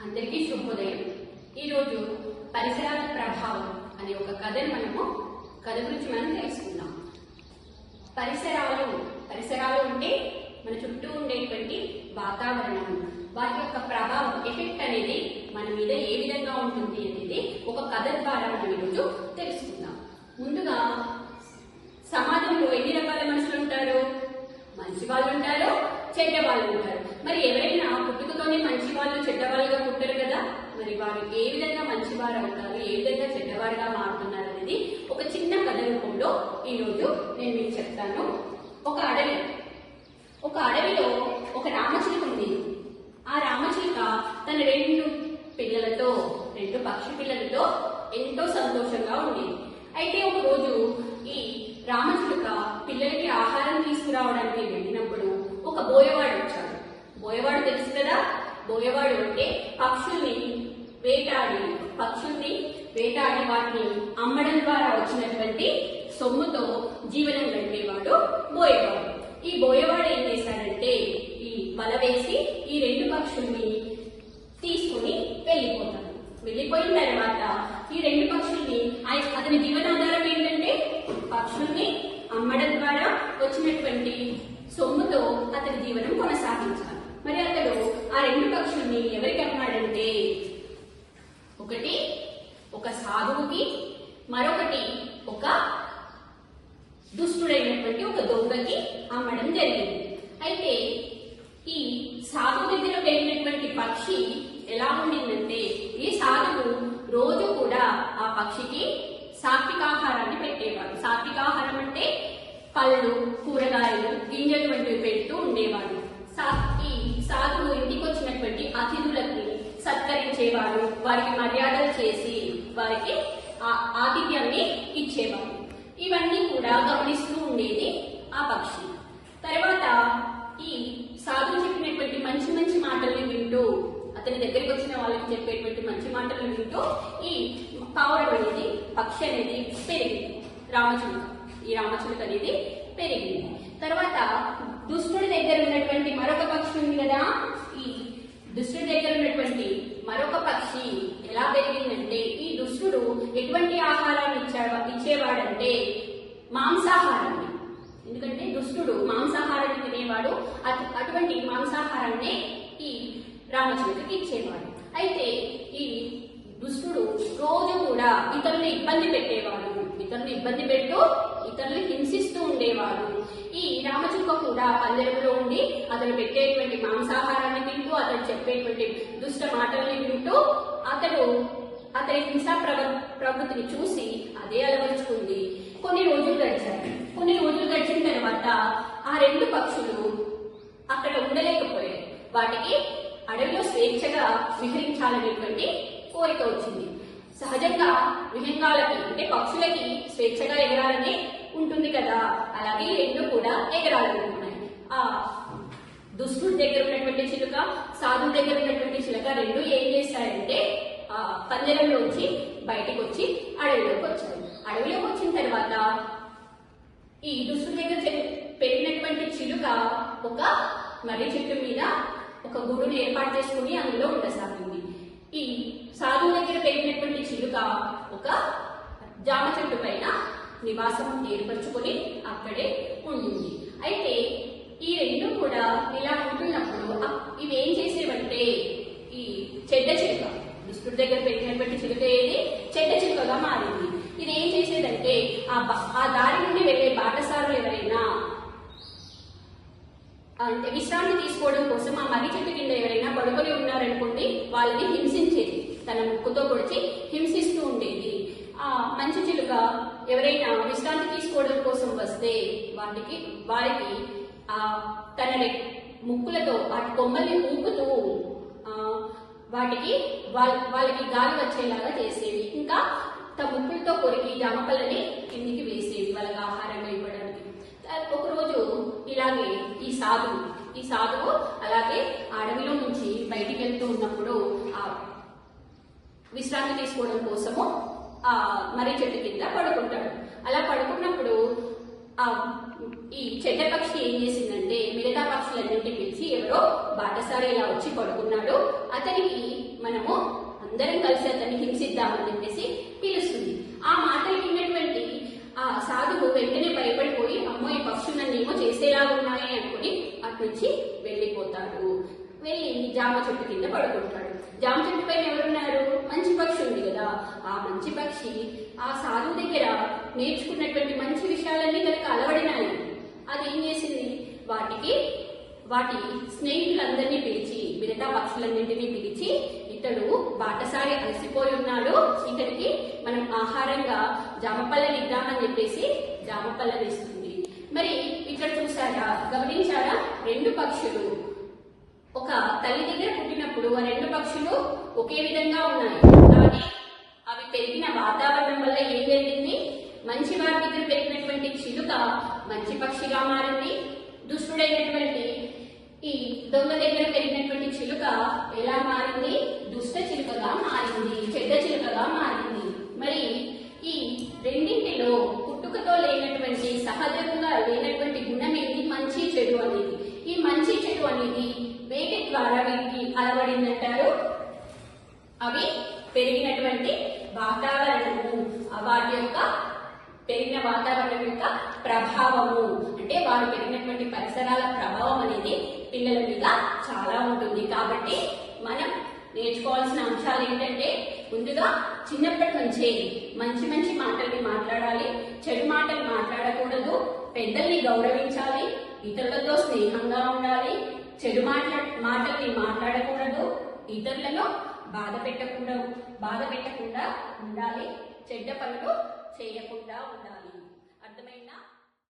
అందరికీ శుభోదయం. ఈరోజు పరిసరాల ప్రభావం అనే ఒక కథ గురించి మనం తెలుసుకుందాం. పరిసరాలు అంటే మన చుట్టూ ఉండేటువంటి వాతావరణం, వాటి యొక్క ప్రభావం, ఎఫెక్ట్ అనేది మన మీద ఏ విధంగా ఉంటుంది అనేది ఒక కథ ద్వారా మనం ఈరోజు తెలుసుకుందాం. ముందుగా సమాజంలో ఎన్ని రకాల మనుషులు ఉంటారు? మంచి వాళ్ళు ఉంటారు, చెడ్డ వాళ్ళు ఉంటారు. మరి ఎవరైనా పుట్టుకతోనే మంచి వాళ్ళు చెడ్డవాళ్ళుగా పుట్టారు కదా, మరి వారు ఏ విధంగా మంచివారు అవుతారు, ఏ విధంగా చెడ్డవారుగా మారుతున్నారు అనేది ఒక చిన్న కథ రూపంలో ఈరోజు నేను మీకు చెప్తాను. ఒక అడవిలో ఒక రామచిలుక ఉంది. ఆ రామచిలుక తన రెండు పక్షి పిల్లలతో ఎంతో సంతోషంగా ఉండేది. అయితే ఒక రోజు ఈ రామచిలుక పిల్లలకి ఆహారం తీసుకురావడానికి వెళ్ళినప్పుడు ఒక బోయవాడు వచ్చాడు. బోయవాడు తెలుసు కదా, బోయవాడు అంటే పక్షుల్ని వేటాడి వాటిని అమ్మడం ద్వారా వచ్చినటువంటి సొమ్ముతో జీవనం గడిపేవాడు బోయవాడు. ఈ బోయవాడు ఏం చేశాడంటే ఈ వల వేసి ఈ రెండు పక్షుల్ని తీసుకుని వెళ్ళిపోయిన తర్వాత ఈ రెండు పక్షుల్ని అతని జీవనాధారం ఏంటంటే పక్షుల్ని అమ్మడం ద్వారా వచ్చినటువంటి సొమ్ముతో అతని జీవనం కొనసాగించాలి. మరి అతడు ఆ రెండు పక్షుల్ని ఎవరికి అమ్మాడంటే, ఒకటి ఒక సాధువుకి, మరొకటి ఒక దుష్టుడైనటువంటి ఒక దొంగకి అమ్మడం జరిగింది. అయితే ఈ సాధువు దగ్గర వెళ్ళినటువంటి పక్షి ఎలా ఉండిందంటే, ఈ సాధువు రోజు కూడా ఆ పక్షికి సాత్వికాహారాన్ని పెట్టేవాడు. సాత్వికాహారం అంటే పళ్ళు, కూరగాయలు, గింజలు వంటివి పెడుతూ ఉండేవాడు. ఈ సాధువు ఇంటికి వచ్చినటువంటి అతిథులకి సత్కరించేవాడు, వారికి మర్యాదలు చేసి వారికి ఆతిథ్యాన్ని ఇచ్చేవాడు. ఇవన్నీ కూడా గమనిస్తూ ఉండేది ఆ పక్షి. తర్వాత ఈ సాధువు చెప్పినటువంటి మంచి మంచి మాటల్ని వింటూ, అతని దగ్గరికి వచ్చిన వాళ్ళకి చెప్పేటువంటి మంచి మాటలు వింటూ ఈ పావురం అనేది, పక్షి అనేది పెరిగింది. ఈ రామచిలుక అనేది పెరిగింది. తర్వాత దుష్టుడి దగ్గర ఉన్నటువంటి మరొక పక్షి ఉంది కదా, ఈ దుష్టుడి దగ్గర ఉన్నటువంటి మరొక పక్షి ఎలా పెరిగిందంటే, ఈ దుష్టుడు ఎటువంటి ఆహారాన్ని ఇచ్చేవాడంటే మాంసాహారాన్ని. ఎందుకంటే దుష్టుడు మాంసాహారాన్ని తినేవాడు. అటువంటి మాంసాహారాన్ని ఈ రామచిలుకకి ఇచ్చేవాడు. అయితే ఈ దుష్టుడు రోజు కూడా ఇతరులను ఇబ్బంది పెట్టేవాడు. ఇతరులను ఇబ్బంది పెడుతూ ఇతరులను హింసిస్తూ ఉండేవాడు. ఈ రామచిలుక కూడా పంజరంలో ఉండి అతను పెట్టేటువంటి మాంసాహారాన్ని తింటూ, అతను చెప్పేటువంటి దుష్ట మాటల్ని వింటూ అతని హింసా ప్రవృత్తిని చూసి అదే అలవరుచుకుంది. కొన్ని రోజులు గడిచిన తర్వాత ఆ రెండు పక్షులు అక్కడ ఉండలేకపోయాయి. వాటికి అడవిలో స్వేచ్ఛగా విహరించాలనేటువంటి కోరిక వచ్చింది. సహజంగా విహంగాలకి అంటే పక్షులకి స్వేచ్ఛగా ఎగరాలని ఉంటుంది కదా, అలాగే రెండు కూడా ఎగరాలనుకున్నాయి. ఆ దుష్టుడి దగ్గర ఉన్నటువంటి చిలుక, సాధువు దగ్గర ఉన్నటువంటి చిలుక రెండు ఏం చేశాయంటే ఆ పంజరంలోంచి బయటకు వచ్చి అడవిలోకి వచ్చాయి. అడవిలోకి వచ్చిన తర్వాత ఈ దుష్టుడి దగ్గర పెరిగినటువంటి చిలుక ఒక మర్రి చెట్టు మీద ఒక గూడును ఏర్పాటు చేసుకుని అందులో ఉండసాగింది. ఈ సాధువు దగ్గర పెరిగినటువంటి చిలుక ఒక జామ చెట్టు పైన నివాసం ఏర్పరచుకొని అక్కడే ఉండింది. అయితే ఈ రెండు కూడా ఇలా ఉంటున్నప్పుడు ఇవి ఏం చేసేవంటే, ఈ చెడ్డ చిలుక, దుష్టుడి దగ్గర పెరిగినటువంటి చిలుక ఏది చెడ్డ చిలుకగా మారింది. ఇది ఏం చేసేదంటే ఆ దారి నుండి వెళ్లే బాటసారులు ఎవరైనా అంటే విశ్రాంతి తీసుకోవడం కోసం ఆ మర్రి చెట్టు కింద ఎవరైనా పడుకొని ఉన్నారనుకోండి, వాళ్ళని హింసించేది. తన ముక్కుతో పొడిచి హింసిస్తూ ఉండేది. ఆ మంచి చిలుక ఎవరైనా విశ్రాంతి తీసుకోవడం కోసం వస్తే వారికి తన ముక్కులతో వాటి కొమ్మల్ని ఊపుతూ వాళ్ళకి గాలి వచ్చేలాగా చేసేవి. ఇంకా తమ ముక్కులతో కొరికి జామపల్లని కిందికి వేసేవి వాళ్ళకి ఆహారంగా ఇవ్వడానికి. ఒకరోజు ఇలాగే ఈ సాధువు అలాగే అడవిలో నుంచి బయటికి వెళ్తూ ఉన్నప్పుడు ఆ విశ్రాంతి తీసుకోవడం కోసము ఆ మర్రి చెట్టు కింద పడుకుంటాడు. అలా పడుకున్నప్పుడు ఈ చెడ్డ పక్షి ఏం చేసిందంటే మిగతా పక్షులన్నింటినీ పిలిచి ఎవరో బాటసారి ఇలా వచ్చి పడుకున్నాడు, అతనికి మనము అందరం కలిసి అతన్ని హింసిద్దామని చెప్పేసి పిలుస్తుంది. ఆ మాటలు విన్నటువంటి ఆ సాధువు వెంటనే భయపడిపోయి అమ్మో ఈ పక్షులు నన్ను ఏమో చేసేలా ఉన్నాయి అనుకుని అటు నుంచి వెళ్ళిపోతాడు. వెళ్ళి జామ చెట్టు కింద పడుకుంటాడు. జామ చెట్టు పైన ఎవరున్నారు? మంచి పక్షి ఉంది కదా. ఆ మంచి పక్షి ఆ సాధువు దగ్గర నేర్చుకున్నటువంటి మంచి విషయాలన్నీ కనుక అలవడినాయి. అది ఏం చేసింది? వాటి స్నేహితులందరినీ పిలిచి, మిగతా పక్షులన్నింటినీ పిలిచి, ఇతడు బాటసారి అలసిపోయి ఉన్నాడు, ఇతడికి మనం ఆహారంగా జామపళ్ళని ఇద్దామని చెప్పేసి జామపళ్ళని ఇస్తుంది. మరి ఇక్కడ చూసారా, గమనించారా? రెండు పక్షులు ఒక తల్లి దగ్గర పుట్టినప్పుడు ఆ రెండు పక్షులు ఒకే విధంగా ఉన్నాయి. కానీ అవి పెరిగిన వాతావరణం వల్ల ఏం జరిగింది? మంచి వారి దగ్గర పెరిగినటువంటి చిలుక మంచి పక్షిగా మారింది. దుష్టుడైనటువంటి ఈ దొంగ దగ్గర పెరిగినటువంటి చిలుక ఎలా మారింది? దుష్ట చిలుకగా మారింది, చెడ్డ చిలుకగా మారింది. మరి ఈ రెండింటిలో పుట్టుకతో లేనటువంటి, సహజంగా లేనటువంటి గుణం ఏంటి? మంచి చెడు అనేది. ఈ మంచి చెడు అనేది వేటి ద్వారా వీటికి అలవడిందంటారు? అవి పెరిగినటువంటి వాతావరణము, వాటి యొక్క పెరిగిన వాతావరణం యొక్క ప్రభావము, అంటే వారు పెరిగినటువంటి పరిసరాల ప్రభావం అనేది పిల్లల మీద చాలా ఉంటుంది. కాబట్టి మనం నేర్చుకోవాల్సిన అంశాలు ఏంటంటే, ముందుగా చిన్నప్పటి నుంచే మంచి మంచి మాటల్ని మాట్లాడాలి, చెడు మాటలు మాట్లాడకూడదు, పెద్దల్ని గౌరవించాలి, ఇతరులతో స్నేహంగా ఉండాలి, చెడు మాటల్ని మాట్లాడకూడదు, ఇతరులను బాధ పెట్టకుండా ఉండాలి, చెడ్డ పనులు చేయకుండా ఉండాలి.